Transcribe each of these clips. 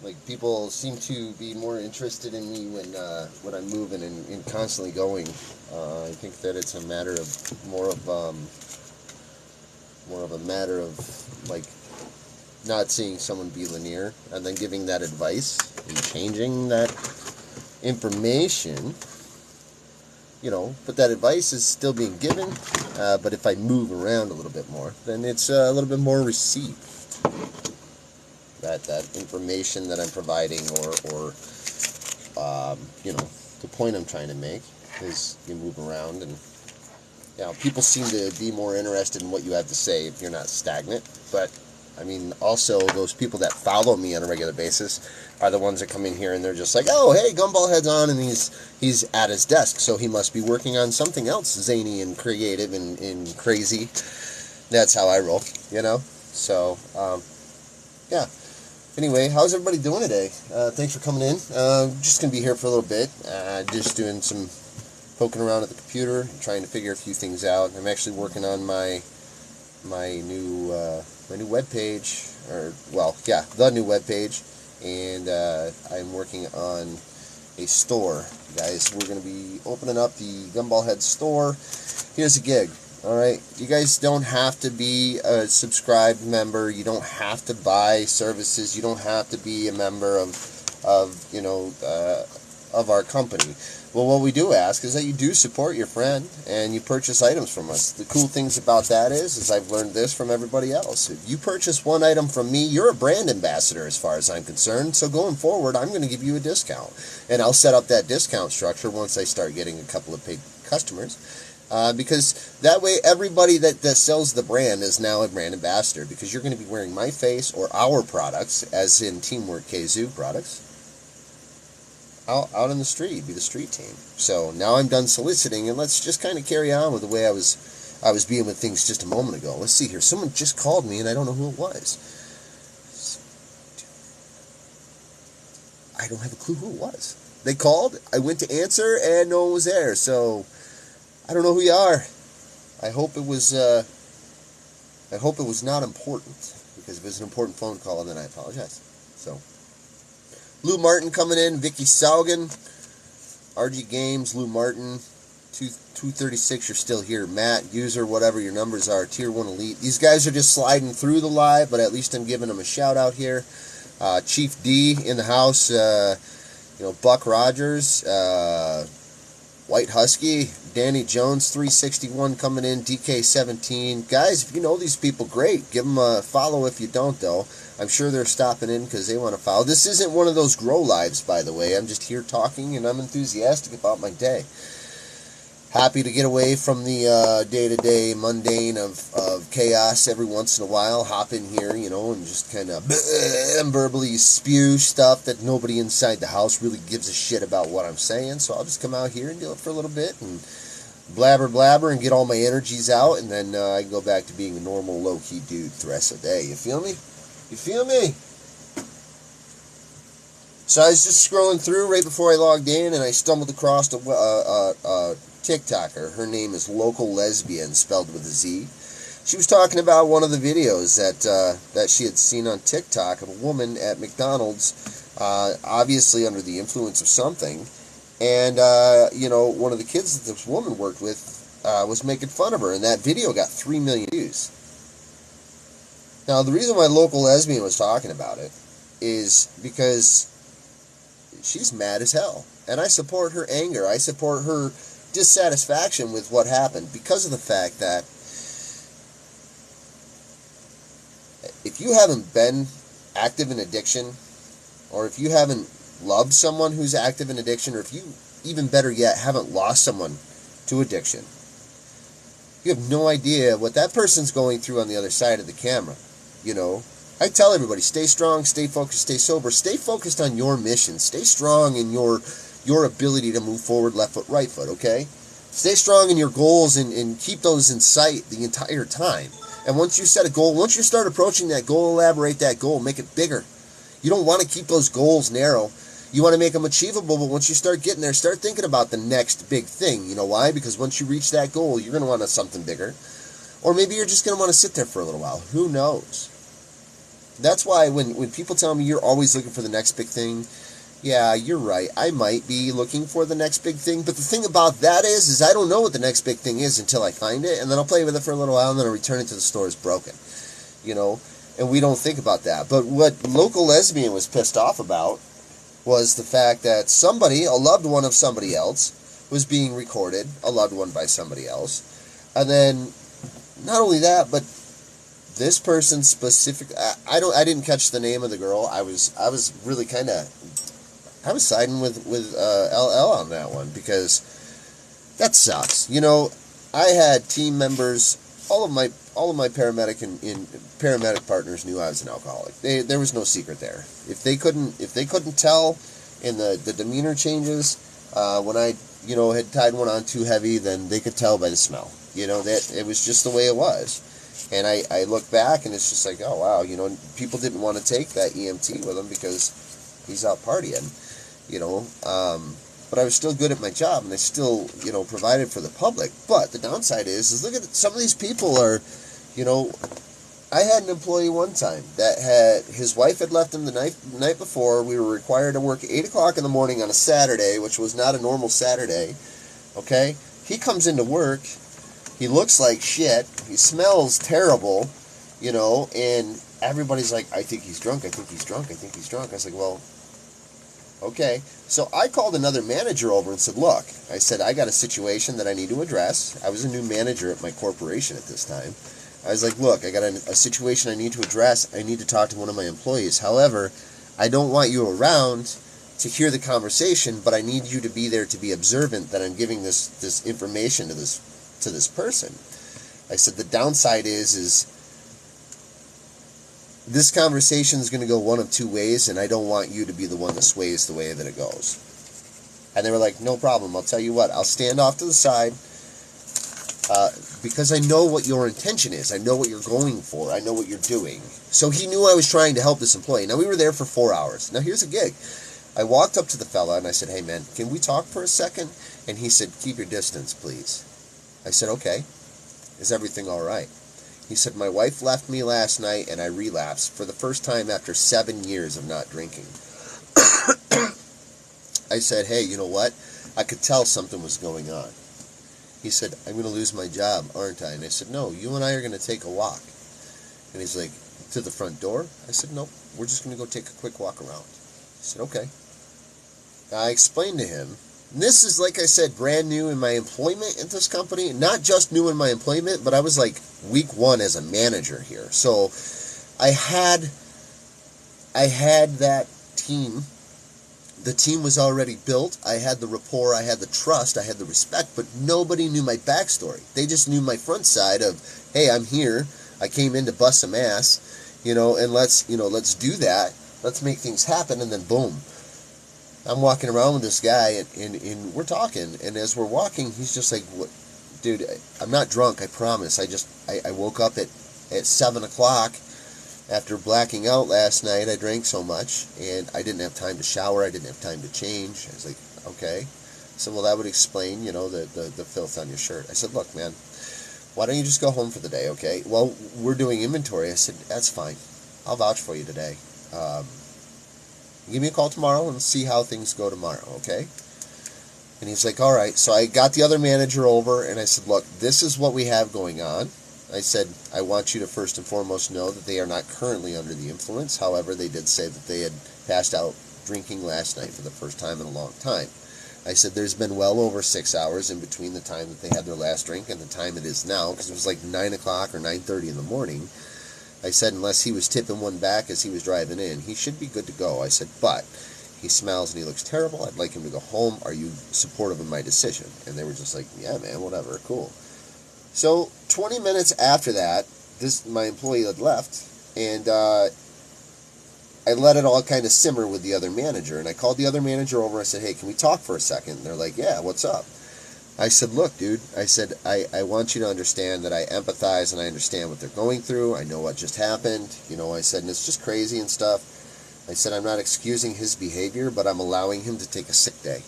Like, people seem to be more interested in me when I'm moving and constantly going. I think that it's a matter of more of a matter of, like, not seeing someone be linear and then giving that advice and changing that information, but that advice is still being given. But if I move around a little bit more, then it's a little bit more received. That information that I'm providing, or the point I'm trying to make is you move around, and people seem to be more interested in what you have to say if you're not stagnant. But I mean, also, those people that follow me on a regular basis are the ones that come in here and they're just like, oh, hey, Gumball Head's on, and he's at his desk, so he must be working on something else zany and creative and crazy. That's how I roll, So, yeah. Anyway, how's everybody doing today? Thanks for coming in. Just going to be here for a little bit. Just doing some poking around at the computer, trying to figure a few things out. I'm actually working on my new web page, the new web page, and I'm working on a store. Guys, we're going to be opening up the Gumball Head store. Here's a gig. Alright, you guys don't have to be a subscribed member. You don't have to buy services. You don't have to be a member of our company. Well, what we do ask is that you do support your friend and you purchase items from us. The cool things about that is I've learned this from everybody else. If you purchase one item from me, you're a brand ambassador as far as I'm concerned. So going forward, I'm going to give you a discount. And I'll set up that discount structure once I start getting a couple of paid customers. Because that way everybody that sells the brand is now a brand ambassador, because you're going to be wearing my face or our products, as in Teamwork KZoo products, out in the street, be the street team. So now I'm done soliciting, and let's just kind of carry on with the way I was being with things just a moment ago. Let's see here. Someone just called me, and I don't know who it was. I don't have a clue who it was. They called, I went to answer, and no one was there, so I don't know who you are. I hope it was not important, because if it was an important phone call, then I apologize. So, Lou Martin coming in, Vicky Saugen, RG Games, Lou Martin, 236, you're still here. Matt, user, whatever your numbers are, Tier 1 Elite. These guys are just sliding through the live, but at least I'm giving them a shout out here. Chief D in the house, Buck Rogers, White Husky, Danny Jones, 361 coming in, DK17. Guys, if you know these people, great. Give them a follow if you don't, though. I'm sure they're stopping in because they want to follow. This isn't one of those grow lives, by the way. I'm just here talking, and I'm enthusiastic about my day. Happy to get away from the day-to-day mundane of chaos every once in a while. Hop in here, and just kind of verbally spew stuff that nobody inside the house really gives a shit about what I'm saying. So I'll just come out here and do it for a little bit and blabber and get all my energies out, and then I can go back to being a normal low-key dude the rest of the day. You feel me? You feel me? So I was just scrolling through right before I logged in, and I stumbled across a TikToker. Her name is Local Lesbian, spelled with a Z. She was talking about one of the videos that she had seen on TikTok of a woman at McDonald's, obviously under the influence of something, and one of the kids that this woman worked with was making fun of her, and that video got 3 million views. Now, the reason why Local Lesbian was talking about it is because she's mad as hell, and I support her anger. I support her dissatisfaction with what happened, because of the fact that if you haven't been active in addiction, or if you haven't loved someone who's active in addiction, or if you, even better yet, haven't lost someone to addiction, you have no idea what that person's going through on the other side of the camera. I tell everybody, stay strong, stay focused, stay sober, stay focused on your mission, stay strong in your ability to move forward, left foot, right foot, okay? Stay strong in your goals and keep those in sight the entire time. And once you set a goal, once you start approaching that goal, elaborate that goal, make it bigger. You don't want to keep those goals narrow. You want to make them achievable, but once you start getting there, start thinking about the next big thing. You know why? Because once you reach that goal, you're going to want something bigger. Or maybe you're just going to want to sit there for a little while. Who knows? That's why when people tell me you're always looking for the next big thing, yeah, you're right. I might be looking for the next big thing, but the thing about that is I don't know what the next big thing is until I find it, and then I'll play with it for a little while, and then I'll return it to the store as broken, you know, and we don't think about that. But what Local Lesbian was pissed off about was the fact that somebody, a loved one of somebody else, was being recorded, a loved one by somebody else, and then not only that, but this person specific, I didn't catch the name of the girl. I was really kind of, I was siding with LL on that one, because that sucks. You know, I had team members, all of my paramedic and paramedic partners knew I was an alcoholic. There was no secret there. If they couldn't tell in the demeanor changes when I had tied one on too heavy, then they could tell by the smell. You know, that it was just the way it was. And I look back and it's just like, oh wow, you know, people didn't want to take that EMT with him because he's out partying. You know, but I was still good at my job, and I still, you know, provided for the public. But the downside is look at some of these people are, you know, I had an employee one time that his wife had left him the night before. We were required to work 8 o'clock in the morning on a Saturday, which was not a normal Saturday. Okay, he comes into work, he looks like shit, he smells terrible, you know, and everybody's like, I think he's drunk, I think he's drunk, I think he's drunk. I was like, well, okay, so I called another manager over and said, look, I said, I got a situation that I need to address. I was a new manager at my corporation at this time. I was like, look, I got a situation I need to address. I need to talk to one of my employees. However, I don't want you around to hear the conversation, but I need you to be there to be observant that I'm giving this information to this person. I said, the downside is this conversation is going to go one of two ways, and I don't want you to be the one that sways the way that it goes. And they were like, no problem. I'll tell you what. I'll stand off to the side because I know what your intention is. I know what you're going for. I know what you're doing. So he knew I was trying to help this employee. Now, we were there for 4 hours. Now, here's a gig. I walked up to the fella, and I said, hey, man, can we talk for a second? And he said, keep your distance, please. I said, okay. Is everything all right? He said, my wife left me last night and I relapsed for the first time after 7 years of not drinking. I said, hey, you know what? I could tell something was going on. He said, I'm going to lose my job, aren't I? And I said, no, you and I are going to take a walk. And he's like, to the front door? I said, no, we're just going to go take a quick walk around. He said, okay. I explained to him, and this is, like I said, brand new in my employment at this company. Not just new in my employment, but I was like week 1 as a manager here. So I had that team. The team was already built. I had the rapport. I had the trust. I had the respect. But nobody knew my backstory. They just knew my front side of, hey, I'm here. I came in to bust some ass, you know, and let's do that. Let's make things happen. And then boom. I'm walking around with this guy, and we're talking, and as we're walking, he's just like, "What, dude? I'm not drunk, I promise. I woke up at 7 o'clock after blacking out last night. I drank so much, and I didn't have time to shower. I didn't have time to change." I was like, "Okay." So, well, that would explain, you know, the filth on your shirt. I said, "Look, man, why don't you just go home for the day, okay?" "Well, we're doing inventory." I said, "That's fine. I'll vouch for you today. Give me a call tomorrow and see how things go tomorrow, okay?" And he's like, all right. So I got the other manager over, and I said, look, this is what we have going on. I said, I want you to first and foremost know that they are not currently under the influence. However, they did say that they had passed out drinking last night for the first time in a long time. I said, there's been well over 6 hours in between the time that they had their last drink and the time it is now, because it was like 9 o'clock or 9:30 in the morning. I said, unless he was tipping one back as he was driving in, he should be good to go. I said, but he smells and he looks terrible. I'd like him to go home. Are you supportive of my decision? And they were just like, yeah, man, whatever, cool. So 20 minutes after that, my employee had left, and I let it all kind of simmer with the other manager. And I called the other manager over. I said, hey, can we talk for a second? And they're like, yeah, what's up? I said, look, dude, I said, I want you to understand that I empathize and I understand what they're going through. I know what just happened. You know, I said, and it's just crazy and stuff. I said, I'm not excusing his behavior, but I'm allowing him to take a sick day.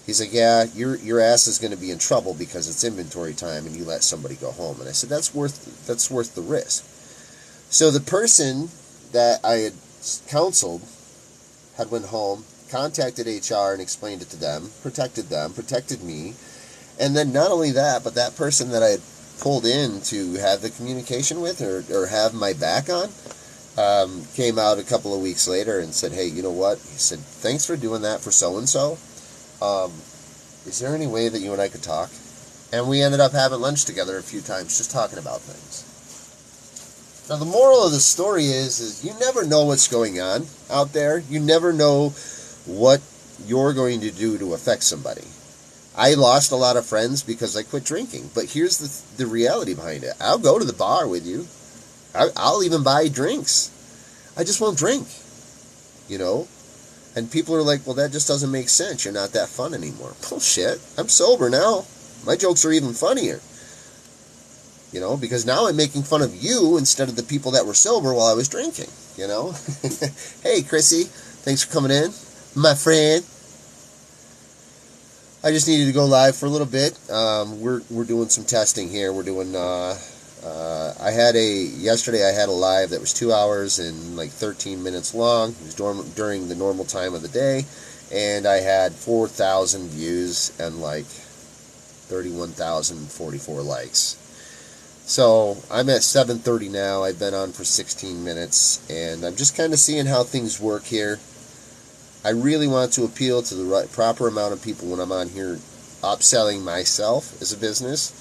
He's like, yeah, your ass is going to be in trouble because it's inventory time and you let somebody go home. And I said, that's worth the risk. So the person that I had counseled had went home, contacted HR and explained it to them, protected me, and then not only that, but that person that I had pulled in to have the communication with or have my back on, came out a couple of weeks later and said, hey, you know what? He said, thanks for doing that for so-and-so. Is there any way that you and I could talk? And we ended up having lunch together a few times just talking about things. Now, the moral of the story is you never know what's going on out there. You never know what you're going to do to affect somebody. I lost a lot of friends because I quit drinking. But here's the reality behind it. I'll go to the bar with you. I'll even buy drinks. I just won't drink, you know? And people are like, well, that just doesn't make sense. You're not that fun anymore. Bullshit. I'm sober now. My jokes are even funnier. You know, because now I'm making fun of you instead of the people that were sober while I was drinking, you know? Hey, Chrissy, thanks for coming in. My friend. I just needed to go live for a little bit. We're doing some testing here. We're doing, yesterday I had a live that was 2 hours and like 13 minutes long. It was during the normal time of the day. And I had 4,000 views and like 31,044 likes. So I'm at 7:30 now. I've been on for 16 minutes, and I'm just kind of seeing how things work here. I really want to appeal to the proper amount of people when I'm on here upselling myself as a business,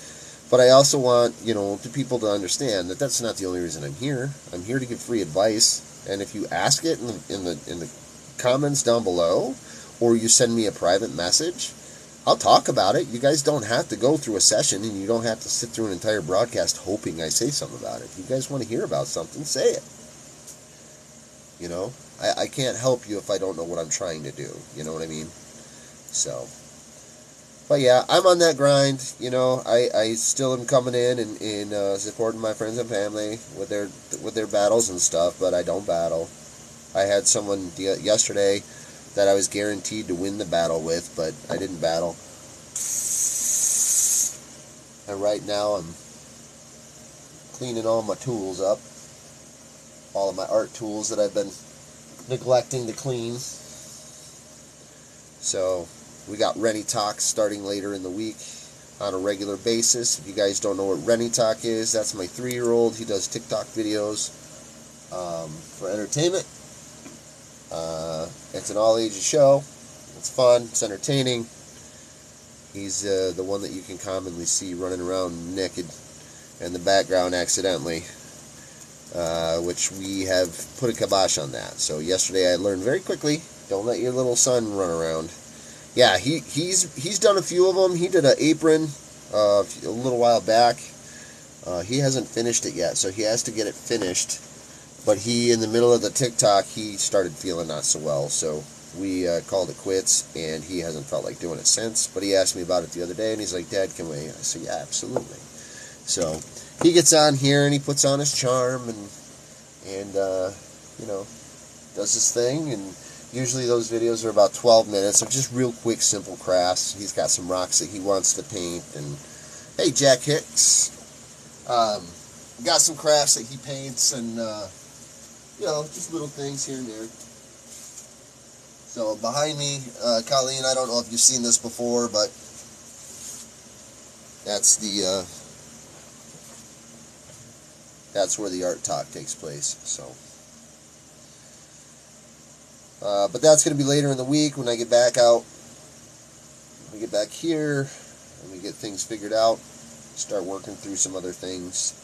but I also want, you know, the people to understand that that's not the only reason I'm here. I'm here to give free advice, and if you ask it in the comments down below, or you send me a private message, I'll talk about it. You guys don't have to go through a session, and you don't have to sit through an entire broadcast hoping I say something about it. If you guys want to hear about something, say it. You know, I can't help you if I don't know what I'm trying to do. You know what I mean? So, but yeah, I'm on that grind. You know, I still am coming in and supporting my friends and family with their battles and stuff, but I don't battle. I had someone yesterday that I was guaranteed to win the battle with, but I didn't battle. And right now I'm cleaning all my tools up. All of my art tools that I've been neglecting to clean. So we got Rennie Talk starting later in the week on a regular basis. If you guys don't know what Rennie Talk is, that's my 3-year-old. He does TikTok videos for entertainment. It's an all-ages show. It's fun. It's entertaining. He's the one that you can commonly see running around naked in the background accidentally, which we have put a kibosh on that. So yesterday I learned very quickly, don't let your little son run around. Yeah, he's done a few of them. He did an apron a little while back. He hasn't finished it yet, so he has to get it finished. But in the middle of the TikTok, he started feeling not so well, so we called it quits, and he hasn't felt like doing it since. But he asked me about it the other day, and he's like, Dad, can we? I said, yeah, absolutely. So he gets on here, and he puts on his charm, and you know, does his thing, and usually those videos are about 12 minutes of just real quick, simple crafts. He's got some rocks that he wants to paint, and hey, Jack Hicks, got some crafts that he paints, and you know, just little things here and there. So behind me, Colleen, I don't know if you've seen this before, but that's where the art talk takes place. So, but that's going to be later in the week when I get back out. When we get back here, and we get things figured out, start working through some other things.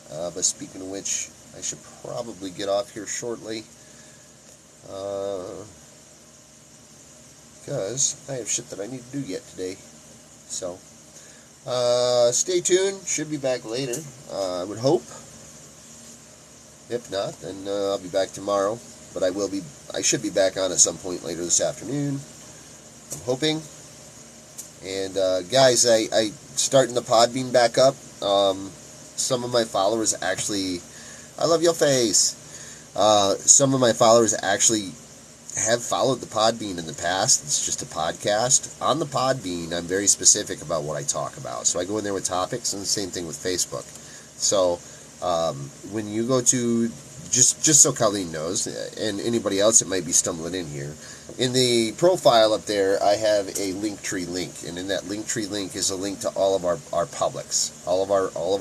But speaking of which, I should probably get off here shortly, because I have shit that I need to do yet today. So, stay tuned. Should be back later, I would hope. If not, then I'll be back tomorrow. But I should be back on at some point later this afternoon, I'm hoping. And guys, I starting the Podbean back up. Some of my followers actually, I love your face. Some of my followers actually have followed the Podbean in the past. It's just a podcast. On the Podbean, I'm very specific about what I talk about. So I go in there with topics, and the same thing with Facebook. So when you go to just so Colleen knows, and anybody else that might be stumbling in here, in the profile up there, I have a Linktree link, and in that Linktree link is a link to all of our publics, all of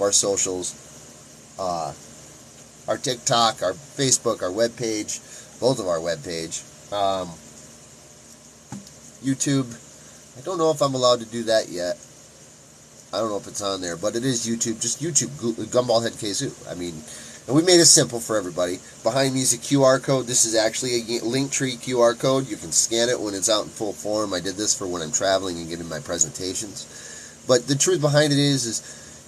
our socials, our TikTok, our Facebook, our webpage, both of our webpage, YouTube. I don't know if I'm allowed to do that yet. I don't know if it's on there, but it is YouTube. Just YouTube, Gumball Head Kazoo. I mean, and we made it simple for everybody. Behind me is a QR code. This is actually a Linktree QR code. You can scan it when it's out in full form. I did this for when I'm traveling and getting my presentations. But the truth behind it is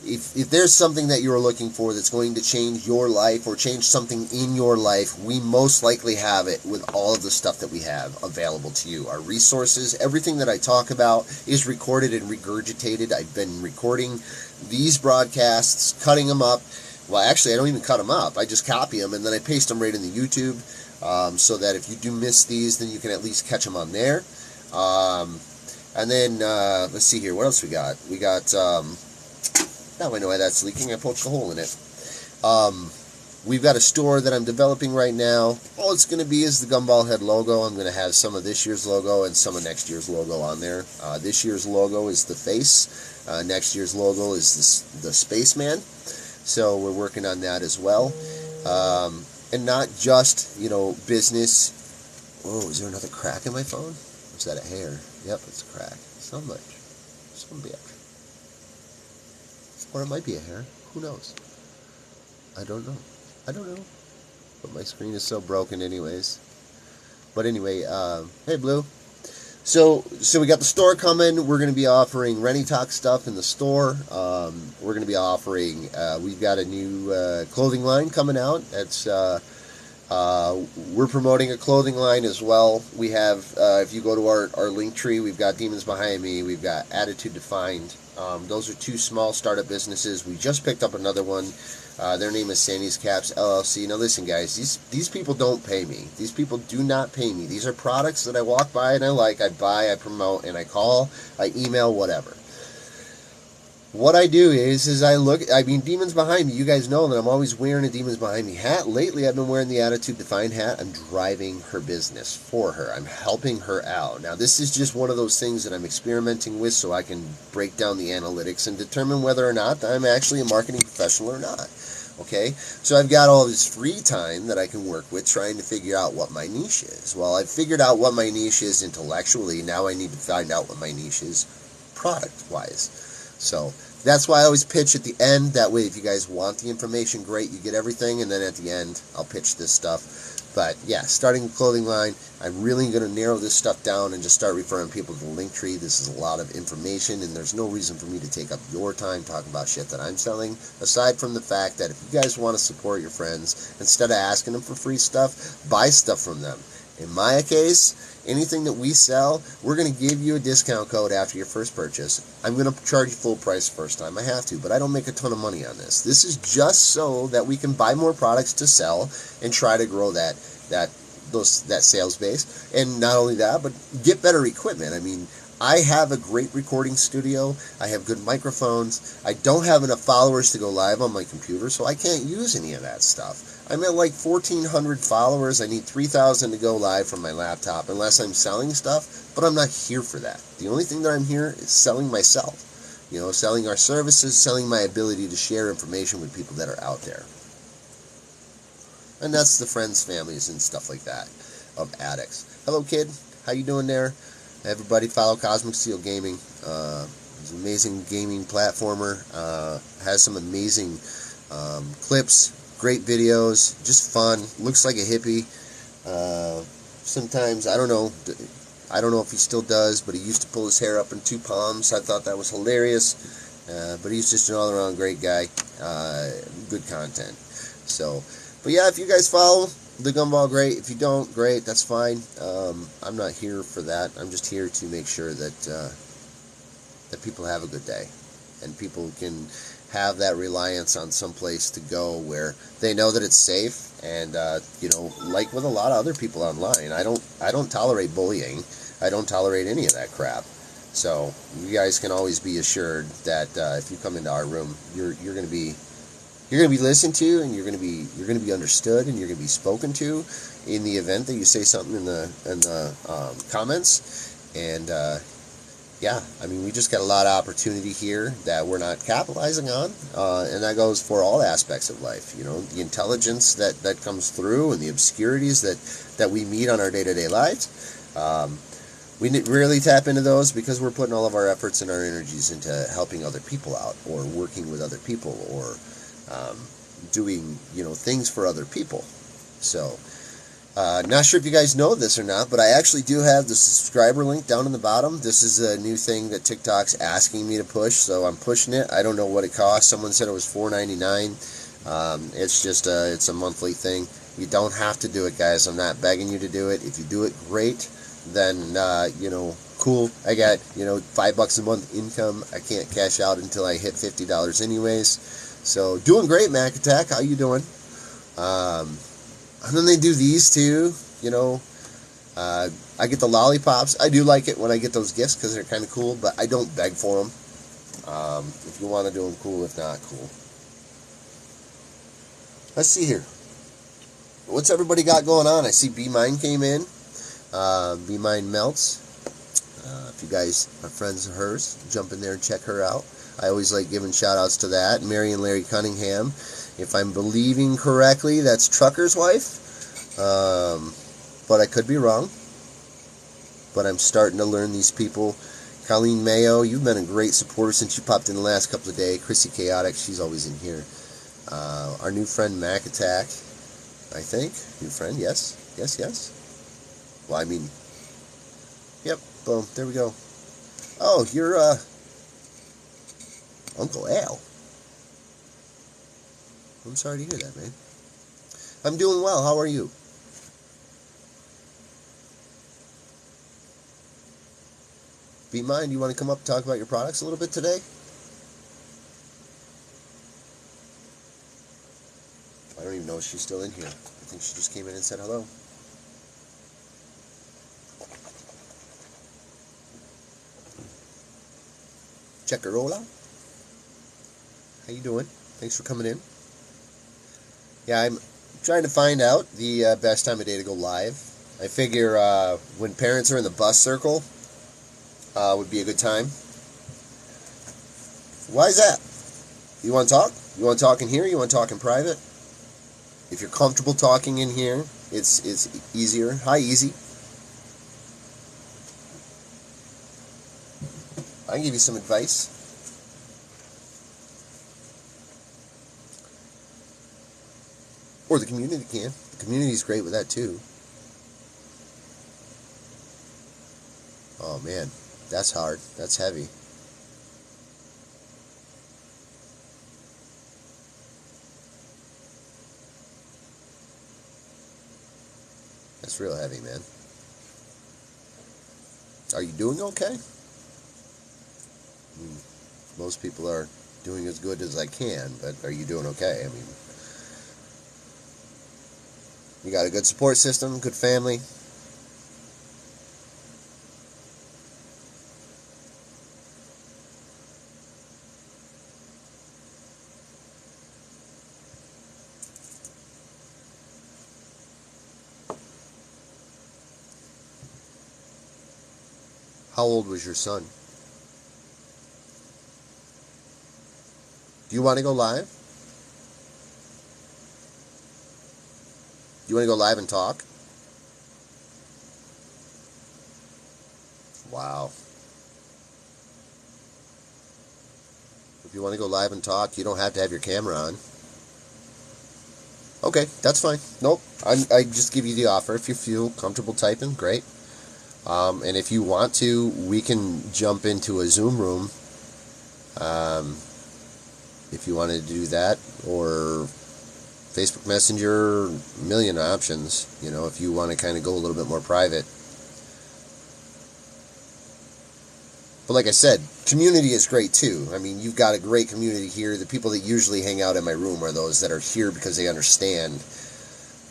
if there's something that you're looking for that's going to change your life or change something in your life, we most likely have it with all of the stuff that we have available to you. Our resources, everything that I talk about is recorded and regurgitated. I've been recording these broadcasts, cutting them up. Well, actually, I don't even cut them up. I just copy them, and then I paste them right in the YouTube so that if you do miss these, then you can at least catch them on there. And then, let's see here. What else we got? We got... now I know why that's leaking. I poached a hole in it. We've got a store that I'm developing right now. All it's going to be is the Gumball Head logo. I'm going to have some of this year's logo and some of next year's logo on there. This year's logo is the face. Next year's logo is the spaceman. So we're working on that as well. And not just, business. Whoa, is there another crack in my phone? Or is that a hair? Yep, it's a crack. So much. Some bitch. Or it might be a hair. Who knows? I don't know. But my screen is so broken anyways. But anyway, hey Blue. So we got the store coming. We're going to be offering Rennie Talk stuff in the store. We're going to be offering, we've got a new clothing line coming out. That's we're promoting a clothing line as well. We have, if you go to our Linktree, we've got Demons Behind Me. We've got Attitude Defined. Those are two small startup businesses. We just picked up another one. Their name is Sandy's Caps LLC. Now listen, guys, these people don't pay me. These people do not pay me. These are products that I walk by and I like, I buy, I promote, and I call, I email, whatever. What I do is Demons Behind Me, you guys know that I'm always wearing a Demons Behind Me hat. Lately, I've been wearing the Attitude Defined hat. I'm driving her business for her. I'm helping her out. Now, this is just one of those things that I'm experimenting with so I can break down the analytics and determine whether or not I'm actually a marketing professional or not. Okay? So I've got all this free time that I can work with trying to figure out what my niche is. Well, I've figured out what my niche is intellectually. Now I need to find out what my niche is product-wise. So that's why I always pitch at the end. That way, if you guys want the information, great, you get everything, and then at the end, I'll pitch this stuff. But yeah, starting the clothing line, I'm really going to narrow this stuff down and just start referring people to the Linktree. This is a lot of information, and there's no reason for me to take up your time talking about shit that I'm selling, aside from the fact that if you guys want to support your friends, instead of asking them for free stuff, buy stuff from them. In my case, anything that we sell, we're going to give you a discount code after your first purchase. I'm going to charge you full price the first time. I have to, but I don't make a ton of money on this. This is just so that we can buy more products to sell and try to grow that sales base. And not only that, but get better equipment. I mean, I have a great recording studio. I have good microphones. I don't have enough followers to go live on my computer, so I can't use any of that stuff. I'm at like 1,400 followers. I need 3,000 to go live from my laptop unless I'm selling stuff, but I'm not here for that. The only thing that I'm here is selling myself. Selling our services, selling my ability to share information with people that are out there. And that's the friends, families, and stuff like that of addicts. Hello, kid. How you doing there? Everybody follow Cosmic Steel Gaming. He's an amazing gaming platformer. Has some amazing clips. Great videos, just fun. Looks like a hippie. Sometimes, I don't know if he still does, but he used to pull his hair up in two palms. I thought that was hilarious. But he's just an all-around great guy. Good content. So, but yeah, if you guys follow the Gumball, great. If you don't, great. That's fine. I'm not here for that. I'm just here to make sure that people have a good day, and people can have that reliance on some place to go where they know that it's safe. And like with a lot of other people online, I don't tolerate bullying. I don't tolerate any of that crap. So you guys can always be assured that if you come into our room, you're going to be You're going to be listened to, and you're going to be understood, and you're going to be spoken to in the event that you say something in the comments. And yeah, I mean, we just got a lot of opportunity here that we're not capitalizing on, and that goes for all aspects of life. You know, the intelligence that comes through, and the obscurities that we meet on our day-to-day lives. We rarely tap into those because we're putting all of our efforts and our energies into helping other people out, or working with other people, or doing, things for other people. So, not sure if you guys know this or not, but I actually do have the subscriber link down in the bottom. This is a new thing that TikTok's asking me to push, so I'm pushing it. I don't know what it costs. Someone said it was $4.99. It's just it's a monthly thing. You don't have to do it, guys. I'm not begging you to do it. If you do it, great. Then cool. I got $5 a month income. I can't cash out until I hit $50 anyways. So doing great, Mac Attack. How you doing? And then they do these too. I get the lollipops. I do like it when I get those gifts because they're kind of cool, but I don't beg for them. If you want to do them, cool. If not, cool. Let's see here. What's everybody got going on? I see B Mine came in. B Mine Melts. If you guys are friends of hers, jump in there and check her out. I always like giving shout outs to that. Mary and Larry Cunningham. If I'm believing correctly, that's Trucker's wife. But I could be wrong. But I'm starting to learn these people. Colleen Mayo, you've been a great supporter since you popped in the last couple of days. Chrissy Chaotic, she's always in here. Our new friend Mac Attack, I think. New friend, yes. Well, I mean, yep, boom, there we go. Oh, you're, Uncle Al. I'm sorry to hear that, man. I'm doing well. How are you? Be mine. Do you want to come up and talk about your products a little bit today? I don't even know if she's still in here. I think she just came in and said hello. Checkerola. How you doing? Thanks for coming in. Yeah, I'm trying to find out the best time of day to go live. I figure when parents are in the bus circle would be a good time. Why is that? You want to talk? You want to talk in here? You want to talk in private? If you're comfortable talking in here, it's easier. Hi, Easy. I can give you some advice. Or the community can. The community's great with that too. Oh man, that's hard. That's heavy. That's real heavy, man. Are you doing okay? I mean, most people are doing as good as I can, but are you doing okay? I mean, you got a good support system, good family. How old was your son? Do you want to go live? Do you want to go live and talk? Wow. If you want to go live and talk, you don't have to have your camera on. Okay, that's fine. Nope. I just give you the offer. If you feel comfortable typing, great. And if you want to, we can jump into a Zoom room. If you wanted to do that, or Facebook Messenger, a million options, if you want to kind of go a little bit more private. But like I said, community is great too. I mean, you've got a great community here. The people that usually hang out in my room are those that are here because they understand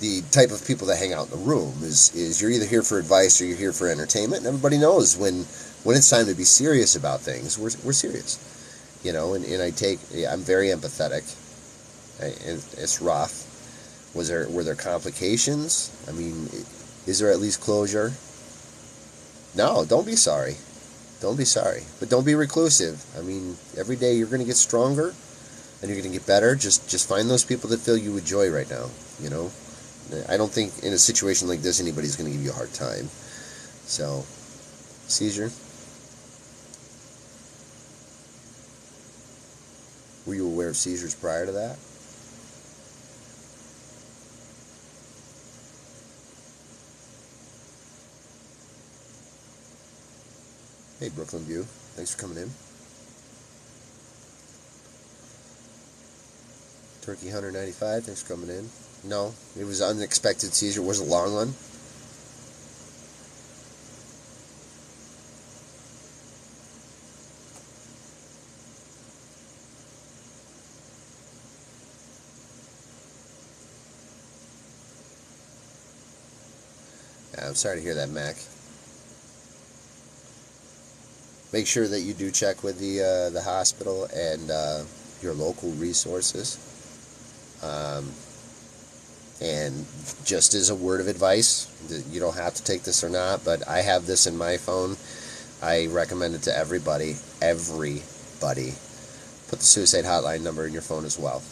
the type of people that hang out in the room. Is you're either here for advice or you're here for entertainment, and everybody knows when it's time to be serious about things, we're serious. And I'm very empathetic. It's rough. Were there complications? I mean, is there at least closure? No, don't be sorry. Don't be sorry. But don't be reclusive. I mean, every day you're going to get stronger and you're going to get better. Just find those people that fill you with joy right now, you know? I don't think in a situation like this anybody's going to give you a hard time. So, seizure. Were you aware of seizures prior to that? Hey, Brooklyn View. Thanks for coming in. Turkey Hunter 95. Thanks for coming in. No, it was an unexpected seizure. It was a long one. Yeah, I'm sorry to hear that, Mac. Make sure that you do check with the hospital and your local resources. And just as a word of advice, you don't have to take this or not, but I have this in my phone. I recommend it to everybody. Everybody. Put the suicide hotline number in your phone as well,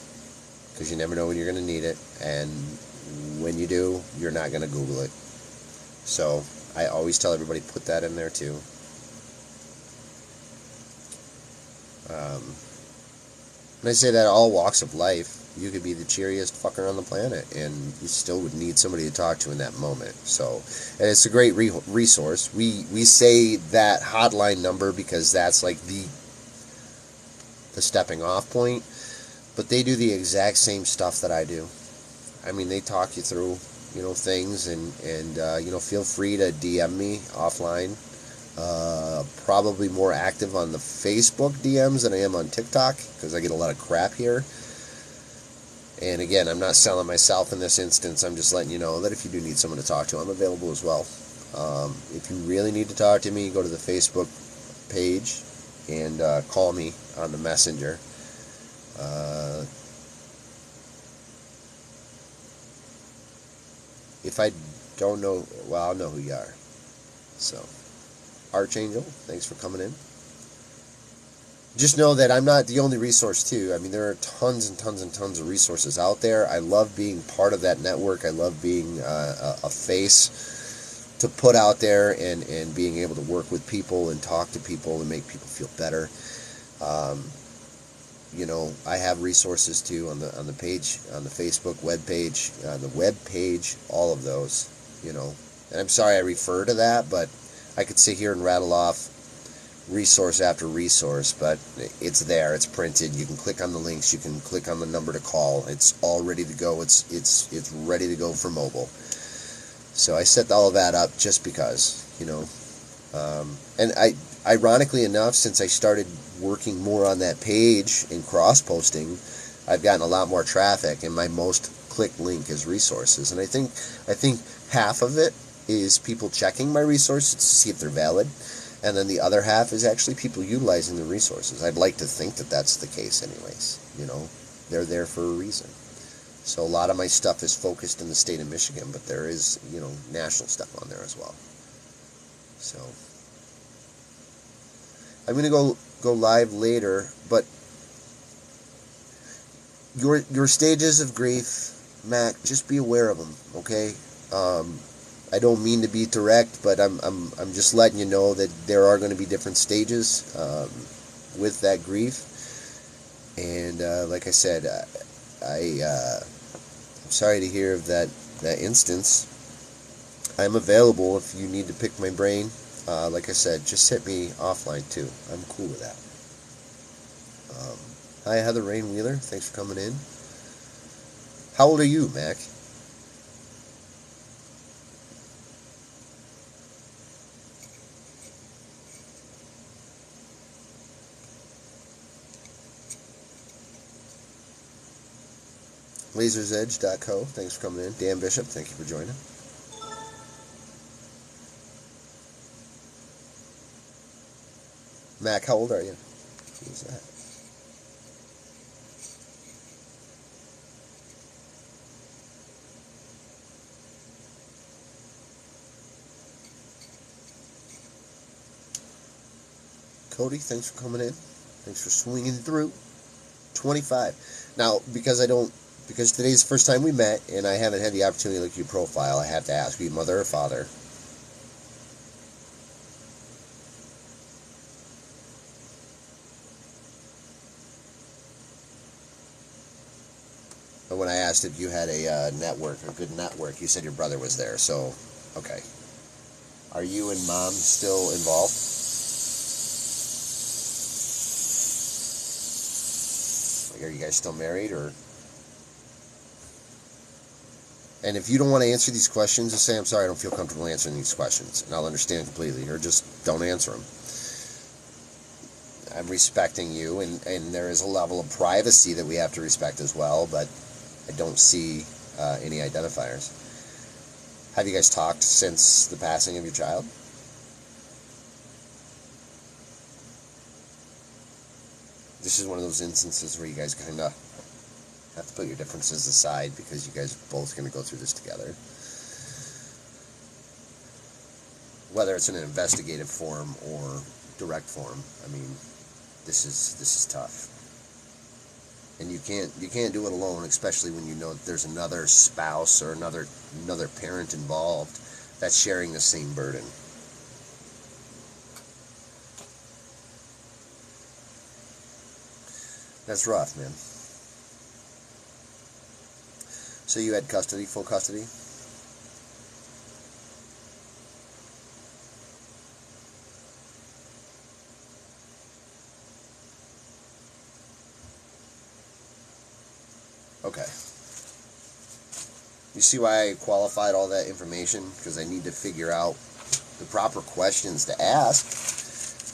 because you never know when you're going to need it, and when you do, you're not going to Google it. So I always tell everybody, put that in there too. And I say that all walks of life. You could be the cheeriest fucker on the planet, and you still would need somebody to talk to in that moment. So, and it's a great resource. We say that hotline number because that's like the stepping off point. But they do the exact same stuff that I do. I mean, they talk you through, things, and feel free to DM me offline. Probably more active on the Facebook DMs than I am on TikTok, because I get a lot of crap here. And again, I'm not selling myself in this instance. I'm just letting you know that if you do need someone to talk to, I'm available as well. If you really need to talk to me, go to the Facebook page and call me on the messenger. If I don't know, well, I'll know who you are. So, Archangel, thanks for coming in. Just know that I'm not the only resource, too. I mean, there are tons and tons and tons of resources out there. I love being part of that network. I love being a face to put out there and being able to work with people and talk to people and make people feel better. I have resources, too, on the page, on the Facebook web page, the web page, all of those, And I'm sorry I refer to that, but I could sit here and rattle off resource after resource, but it's there, it's printed. You can click on the links, you can click on the number to call. It's all ready to go. It's ready to go for mobile. So I set all of that up just because, and ironically enough, since I started working more on that page and cross-posting, I've gotten a lot more traffic, and my most clicked link is resources. And I think half of it is people checking my resources to see if they're valid, and then the other half is actually people utilizing the resources. I'd like to think that that's the case anyways. They're there for a reason. So a lot of my stuff is focused in the state of Michigan, but there is, national stuff on there as well. So I'm going to go live later, but your stages of grief, Mac, just be aware of them, okay? I don't mean to be direct, but I'm just letting you know that there are going to be different stages with that grief. And like I said, I'm sorry to hear of that instance. I'm available if you need to pick my brain. Like I said, just hit me offline too. I'm cool with that. Hi, Heather Rain Wheeler. Thanks for coming in. How old are you, Mac? LasersEdge.co, thanks for coming in. Dan Bishop, thank you for joining. Mac, how old are you? Who's that? Cody, thanks for coming in. Thanks for swinging through. 25. Now, because today's the first time we met, and I haven't had the opportunity to look at your profile, I have to ask, are you mother or father? And when I asked if you had a good network, you said your brother was there, so, okay. Are you and mom still involved? Like, are you guys still married, or? And if you don't want to answer these questions, just say, I'm sorry, I don't feel comfortable answering these questions, and I'll understand completely, or just don't answer them. I'm respecting you, and there is a level of privacy that we have to respect as well, but I don't see any identifiers. Have you guys talked since the passing of your child? This is one of those instances where you guys kind of have to put your differences aside because you guys are both going to go through this together. Whether it's in an investigative form or direct form, I mean, this is tough. And you can't do it alone, especially when you know that there's another spouse or another parent involved that's sharing the same burden. That's rough, man. So you had custody, full custody? Okay. You see why I qualified all that information? Because I need to figure out the proper questions to ask.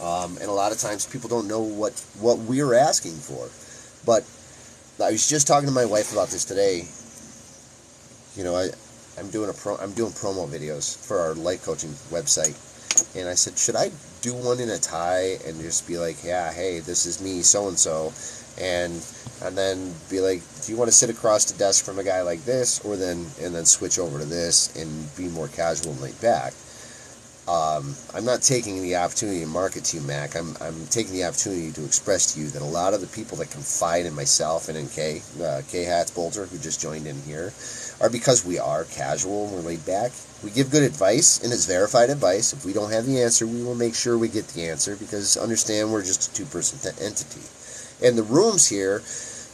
And a lot of times people don't know what we're asking for. But I was just talking to my wife about this today. You know, I'm doing promo videos for our life coaching website, and I said, should I do one in a tie and just be like, yeah, hey, this is me, so and so, and then be like, do you want to sit across the desk from a guy like this, and then switch over to this and be more casual and laid back? I'm not taking the opportunity to market to you, Mac. I'm taking the opportunity to express to you that a lot of the people that confide in myself and in Kay Hatzbolter, who just joined in here, are because we are casual and we're laid back. We give good advice, and it's verified advice. If we don't have the answer, we will make sure we get the answer, because understand we're just a two-person entity. And the rooms here,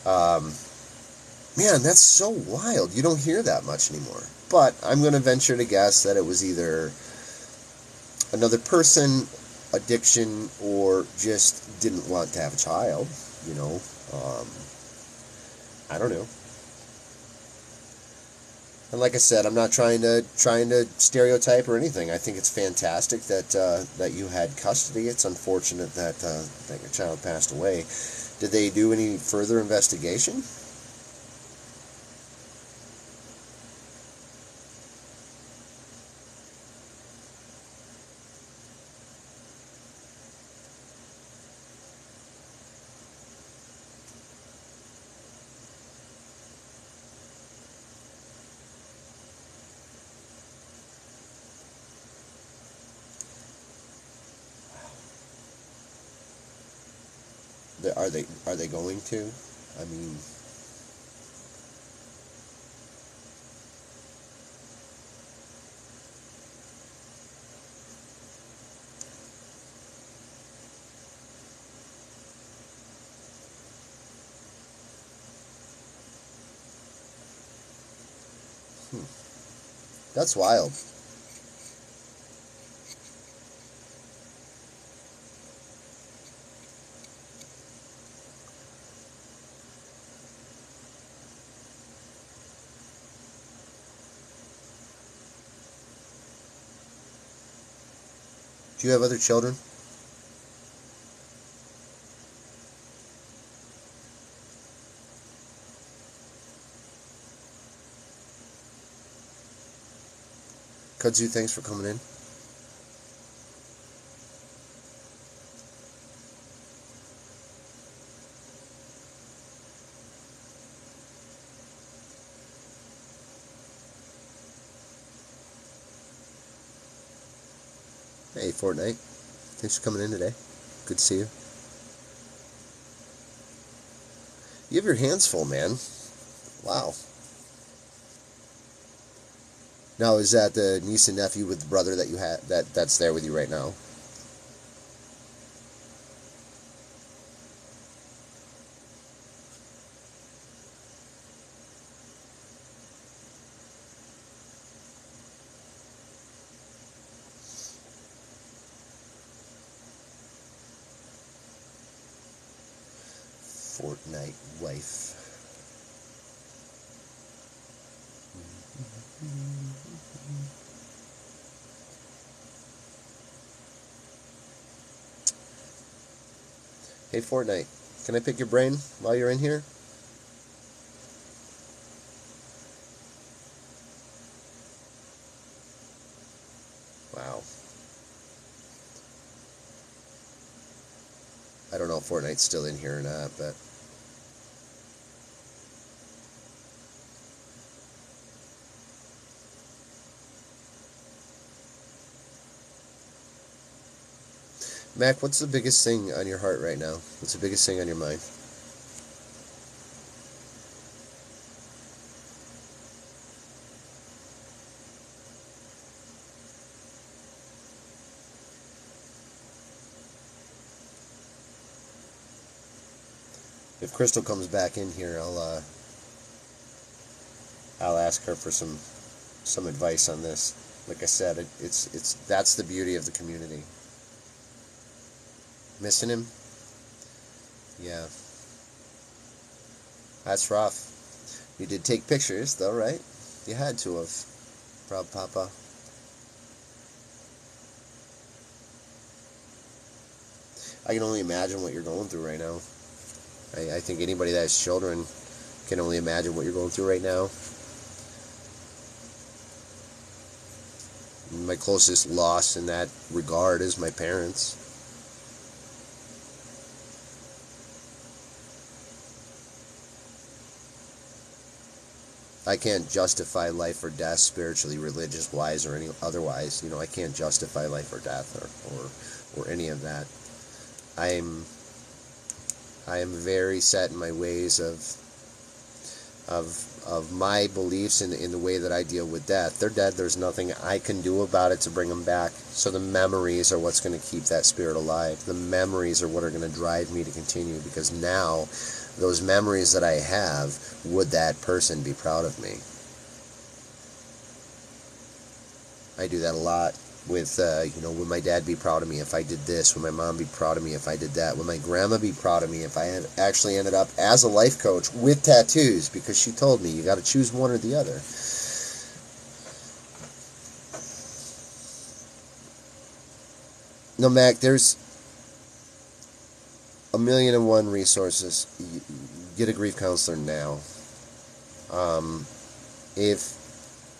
man, that's so wild. You don't hear that much anymore. But I'm going to venture to guess that it was either another person, addiction, or just didn't want to have a child, you know. I don't know. And like I said, I'm not trying to stereotype or anything. I think it's fantastic that you had custody. It's unfortunate that your child passed away. Did they do any further investigation? Are they going to? I mean, that's wild. Do you have other children? Kudzu, thanks for coming in. Hey, Fortnite. Thanks for coming in today. Good to see you. You have your hands full, man. Wow. Now, is that the niece and nephew with the brother that you had that's there with you right now? Fortnite wife. Hey, Fortnite, can I pick your brain while you're in here? Wow. I don't know if Fortnite's still in here or not, but... Mac, what's the biggest thing on your heart right now? What's the biggest thing on your mind? If Crystal comes back in here, I'll ask her for some advice on this. Like I said, it's that's the beauty of the community. Missing him? Yeah. That's rough. You did take pictures, though, right? You had to have. Proud Papa. I can only imagine what you're going through right now. I think anybody that has children can only imagine what you're going through right now. My closest loss in that regard is my parents. I can't justify life or death spiritually, religious-wise, or any otherwise. You know, I can't justify life or death or any of that. I am very set in my ways of my beliefs in the way that I deal with death. They're dead. There's nothing I can do about it to bring them back. So the memories are what's going to keep that spirit alive. The memories are what are going to drive me to continue, because now those memories that I have, would that person be proud of me? I do that a lot with, would my dad be proud of me if I did this? Would my mom be proud of me if I did that? Would my grandma be proud of me if I had actually ended up as a life coach with tattoos? Because she told me, you got to choose one or the other. No, Mac, there's 1,000,001 resources. Get a grief counselor now. If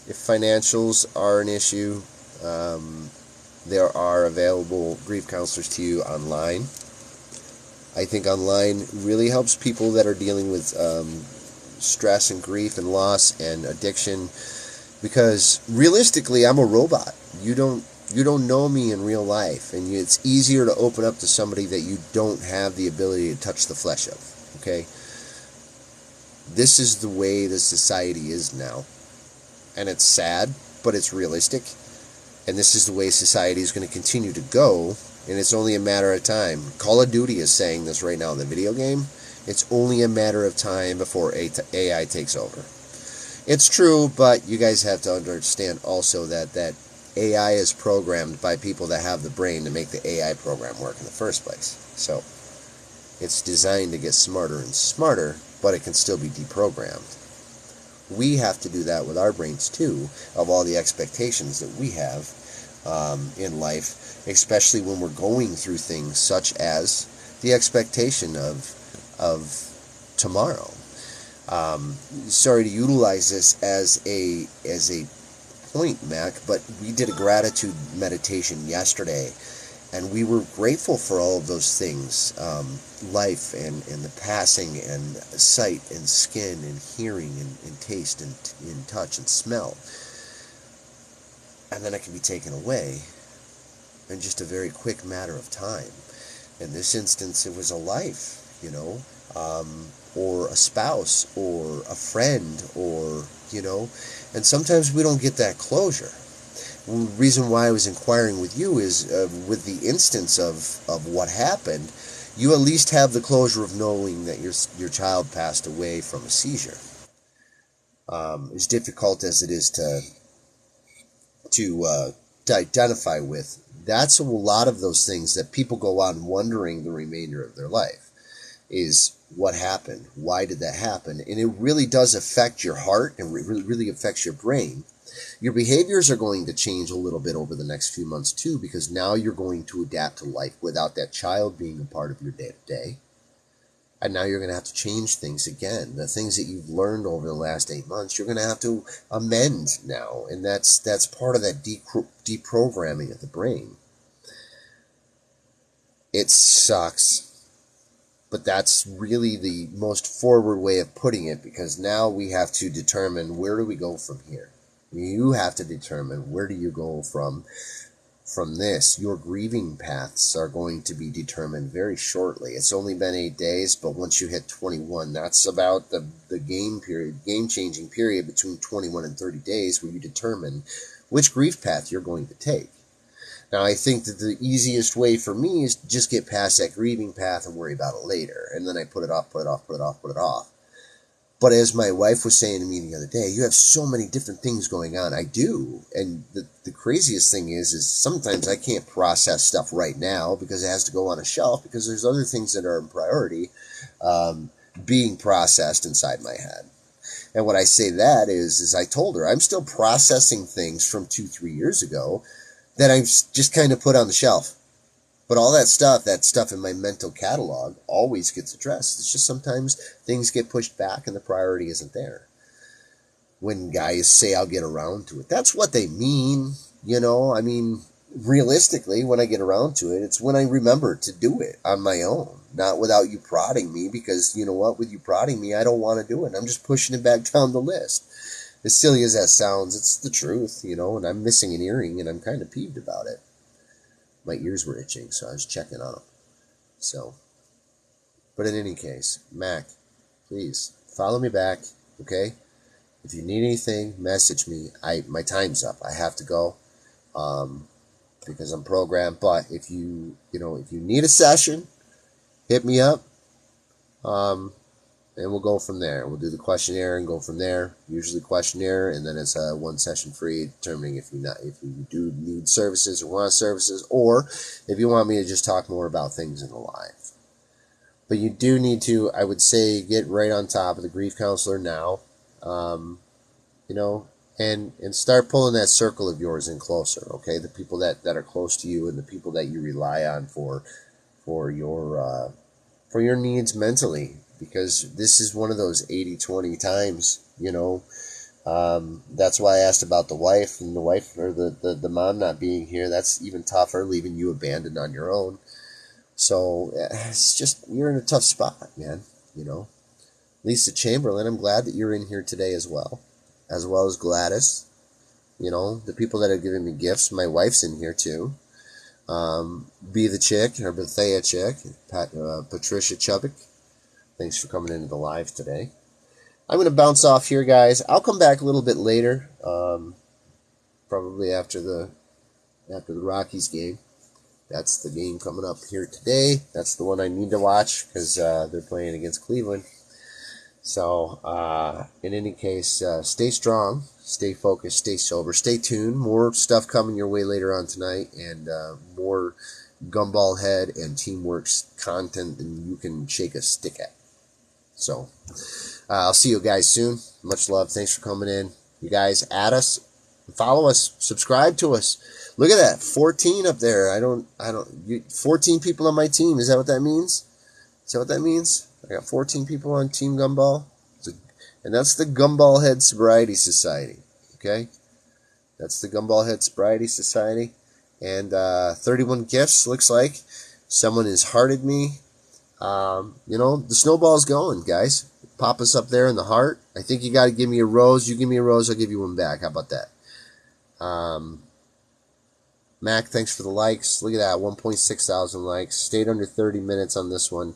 financials are an issue, there are available grief counselors to you online. I think online really helps people that are dealing with stress and grief and loss and addiction, because realistically, I'm a robot. You don't know me in real life, and it's easier to open up to somebody that you don't have the ability to touch the flesh of. Okay? This is the way the society is now. And it's sad, but it's realistic. And this is the way society is going to continue to go, and it's only a matter of time. Call of Duty is saying this right now, the video game. It's only a matter of time before AI takes over. It's true, but you guys have to understand also that AI is programmed by people that have the brain to make the AI program work in the first place. So it's designed to get smarter and smarter, but it can still be deprogrammed. We have to do that with our brains too, of all the expectations that we have in life, especially when we're going through things such as the expectation of tomorrow. Sorry to utilize this as a point, Mac, but we did a gratitude meditation yesterday, and we were grateful for all of those things, life and the passing and sight and skin and hearing and taste and touch and smell. And then it can be taken away in just a very quick matter of time. In this instance, it was a life, or a spouse, or a friend, or, and sometimes we don't get that closure. The reason why I was inquiring with you is with the instance of what happened, you at least have the closure of knowing that your child passed away from a seizure. As difficult as it is to identify with, that's a lot of those things that people go on wondering the remainder of their life is what happened, why did that happen, and it really does affect your heart and really affects your brain. Your behaviors are going to change a little bit over the next few months too, because now you're going to adapt to life without that child being a part of your day-to-day. And now you're going to have to change things again. The things that you've learned over the last 8 months, you're going to have to amend now. And that's part of that deprogramming of the brain. It sucks. But that's really the most forward way of putting it, because now we have to determine, where do we go from here? You have to determine, where do you go from this. Your grieving paths are going to be determined very shortly. It's only been 8 days, but once you hit 21, that's about the game-changing period between 21 and 30 days, where you determine which grief path you're going to take. Now, I think that the easiest way for me is to just get past that grieving path and worry about it later. And then I put it off. But as my wife was saying to me the other day, you have so many different things going on. I do. And the craziest thing is sometimes I can't process stuff right now because it has to go on a shelf, because there's other things that are in priority being processed inside my head. And what I say that is I told her I'm still processing things from 2-3 years ago that I've just kind of put on the shelf. But all that stuff in my mental catalog always gets addressed. It's just sometimes things get pushed back and the priority isn't there. When guys say I'll get around to it, that's what they mean. I mean, realistically, when I get around to it, it's when I remember to do it on my own, not without you prodding me, because you know what, with you prodding me, I don't want to do it. I'm just pushing it back down the list. As silly as that sounds, it's the truth, and I'm missing an earring and I'm kind of peeved about it. My ears were itching, so I was checking on them. So, but in any case, Mac, please follow me back, okay? If you need anything, message me. My time's up. I have to go because I'm programmed. But if you need a session, hit me up, and we'll go from there. We'll do the questionnaire and go from there. Usually questionnaire, and then it's a 1 session free, determining if you do need services or want services, or if you want me to just talk more about things in the live. But you do need to, I would say, get right on top of the grief counselor now, and start pulling that circle of yours in closer. Okay, the people that are close to you and the people that you rely on for your needs mentally. Because this is one of those 80-20 times, that's why I asked about the wife, and the wife or the mom not being here. That's even tougher, leaving you abandoned on your own. So it's just, you're in a tough spot, man. Lisa Chamberlain, I'm glad that you're in here today as well as Gladys. The people that have given me gifts. My wife's in here too. Be the chick, or Bethea chick, Patricia Chubbuck. Thanks for coming into the live today. I'm going to bounce off here, guys. I'll come back a little bit later, probably after the Rockies game. That's the game coming up here today. That's the one I need to watch because they're playing against Cleveland. So, in any case, stay strong, stay focused, stay sober, stay tuned. More stuff coming your way later on tonight, and more Gumball Head and Teamworks content than you can shake a stick at. So, I'll see you guys soon. Much love. Thanks for coming in. You guys add us, follow us, subscribe to us. Look at that, 14 up there. 14 people on my team. Is that what that means? I got 14 people on Team Gumball. And that's the Gumball Head Sobriety Society. Okay? That's the Gumball Head Sobriety Society. And 31 gifts, looks like. Someone has hearted me. The snowball's going, guys. Pop us up there in the heart. I think you got to give me a rose. You give me a rose, I'll give you one back. How about that? Mac, thanks for the likes. Look at that, 1.6 thousand likes. Stayed under 30 minutes on this one.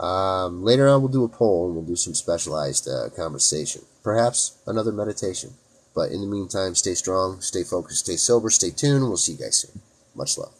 Later on, we'll do a poll and we'll do some specialized conversation. Perhaps another meditation. But in the meantime, stay strong, stay focused, stay sober, stay tuned. We'll see you guys soon. Much love.